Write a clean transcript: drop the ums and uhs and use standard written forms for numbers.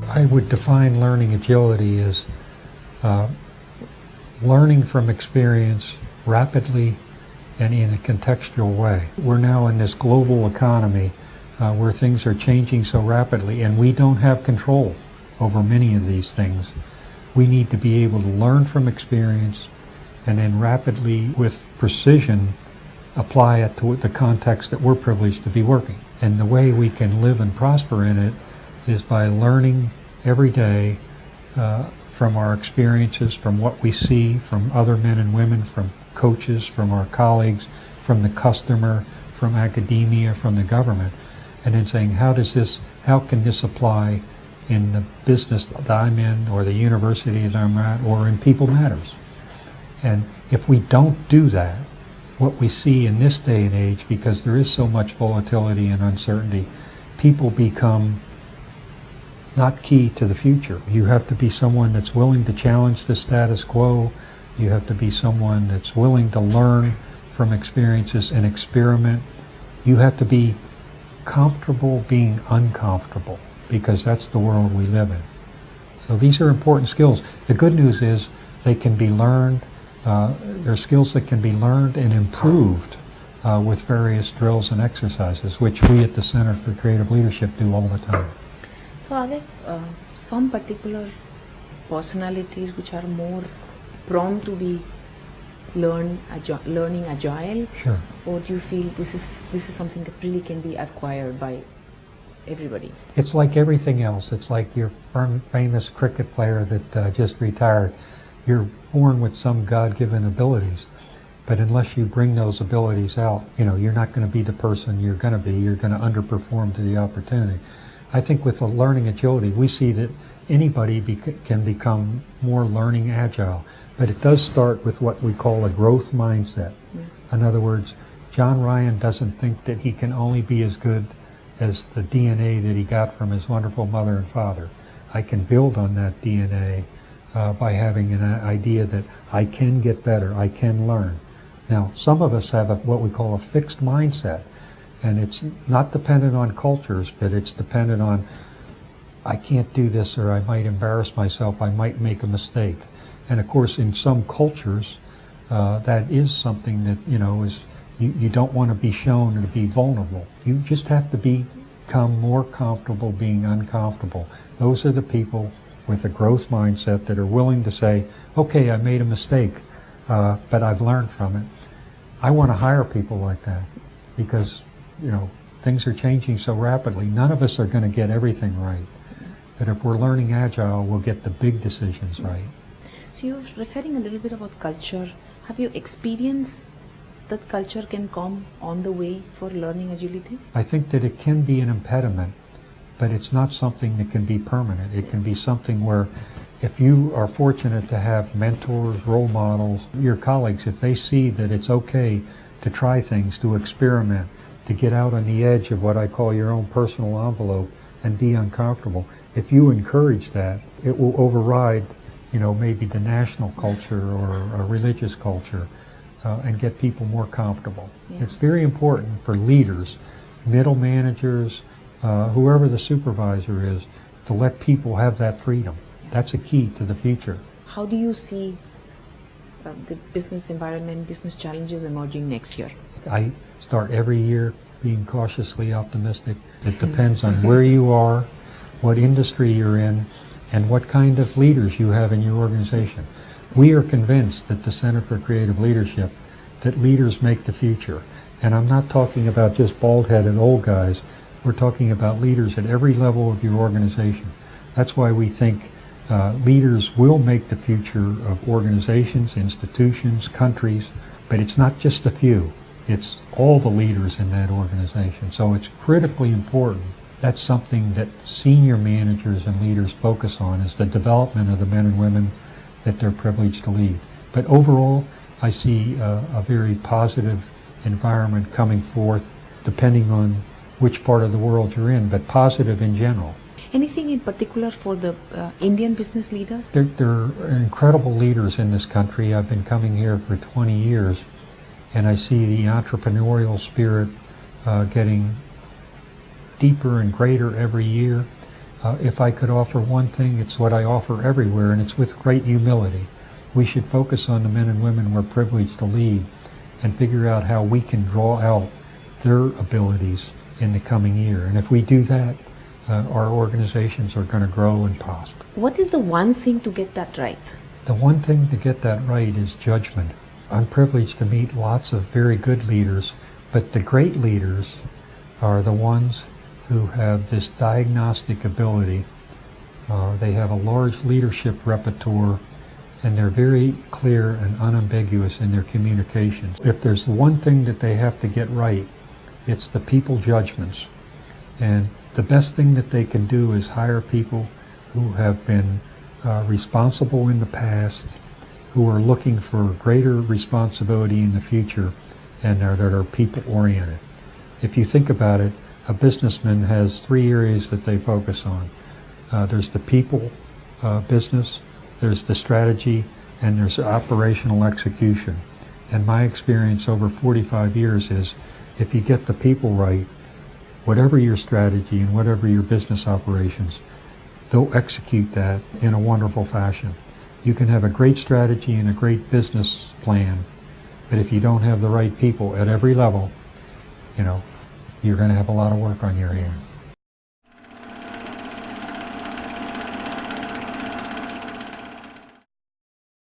I would define learning agility as uh, learning from experience rapidly and in a contextual way. We're now in this global economy where things are changing so rapidly, and we don't have control over many of these things. We need to be able to learn from experience and then rapidly, with precision, apply it to the context that we're privileged to be working. And the way we can live and prosper in it is by learning every day from our experiences, from what we see from other men and women, from coaches, from our colleagues, from the customer, from academia, from the government, and then saying, how can this apply in the business that I'm in, or the university that I'm at, or in People Matters? And if we don't do that, what we see in this day and age, because there is so much volatility and uncertainty, people become not key to the future. You have to be someone that's willing to challenge the status quo. You have to be someone that's willing to learn from experiences and experiment. You have to be comfortable being uncomfortable, because that's the world we live in. So these are important skills. The good news is they can be learned. They're skills that can be learned and improved with various drills and exercises, which we at the Center for Creative Leadership do all the time. So are there some particular personalities which are more prone to be learning agile? Sure. Or do you feel this is something that really can be acquired by everybody? It's like everything else. It's like your famous cricket player that just retired. You're born with some God-given abilities, but unless you bring those abilities out, you're not going to be the person you're going to be. You're going to underperform to the opportunity. I think with the learning agility, we see that anybody can become more learning agile, but it does start with what we call a growth mindset. In other words, John Ryan doesn't think that he can only be as good as the DNA that he got from his wonderful mother and father. I can build on that DNA by having an idea that I can get better, I can learn. Now, some of us have what we call a fixed mindset, and it's not dependent on cultures, but it's dependent on, I can't do this, or I might embarrass myself, I might make a mistake. And of course, in some cultures, that is something that, is you don't want to be shown or to be vulnerable. You just have to become more comfortable being uncomfortable. Those are the people with a growth mindset that are willing to say, okay, I made a mistake, but I've learned from it. I want to hire people like that, because things are changing so rapidly. None of us are going to get everything right, but if we're learning agile, we'll get the big decisions right. So you're referring a little bit about culture. Have you experienced that culture can come on the way for learning agility? I think that it can be an impediment, but it's not something that can be permanent. It can be something where, if you are fortunate to have mentors, role models, your colleagues, if they see that it's okay to try things, to experiment, to get out on the edge of what I call your own personal envelope and be uncomfortable, if you encourage that, it will override, maybe the national culture or a religious culture and get people more comfortable. Yeah. It's very important for leaders, middle managers, whoever the supervisor is, to let people have that freedom. That's a key to the future. How do you see the business environment, business challenges emerging next year? I start every year being cautiously optimistic. It depends on where you are, what industry you're in, and what kind of leaders you have in your organization. We are convinced at the Center for Creative Leadership that leaders make the future. And I'm not talking about just bald-headed old guys. We're talking about leaders at every level of your organization. That's why we think leaders will make the future of organizations, institutions, countries, but it's not just a few. It's all the leaders in that organization. So it's critically important. That's something that senior managers and leaders focus on, is the development of the men and women that they're privileged to lead. But overall, I see a very positive environment coming forth, depending on which part of the world you're in, but positive in general. Anything in particular for the Indian business leaders? There are incredible leaders in this country. I've been coming here for 20 years, and I see the entrepreneurial spirit getting deeper and greater every year. If I could offer one thing, it's what I offer everywhere, and it's with great humility. We should focus on the men and women we're privileged to lead and figure out how we can draw out their abilities in the coming year. And if we do that, our organizations are going to grow and prosper. What is the one thing to get that right? The one thing to get that right is judgment. I'm privileged to meet lots of very good leaders, but the great leaders are the ones who have this diagnostic ability. They have a large leadership repertoire, and they're very clear and unambiguous in their communications. If there's one thing that they have to get right, it's the people judgments. And the best thing that they can do is hire people who have been responsible in the past, who are looking for greater responsibility in the future, and that are people-oriented. If you think about it, a businessman has three areas that they focus on. There's the people business, there's the strategy, and there's operational execution. And my experience over 45 years is, if you get the people right, whatever your strategy and whatever your business operations, they'll execute that in a wonderful fashion. You can have a great strategy and a great business plan, but if you don't have the right people at every level, you're going to have a lot of work on your hands.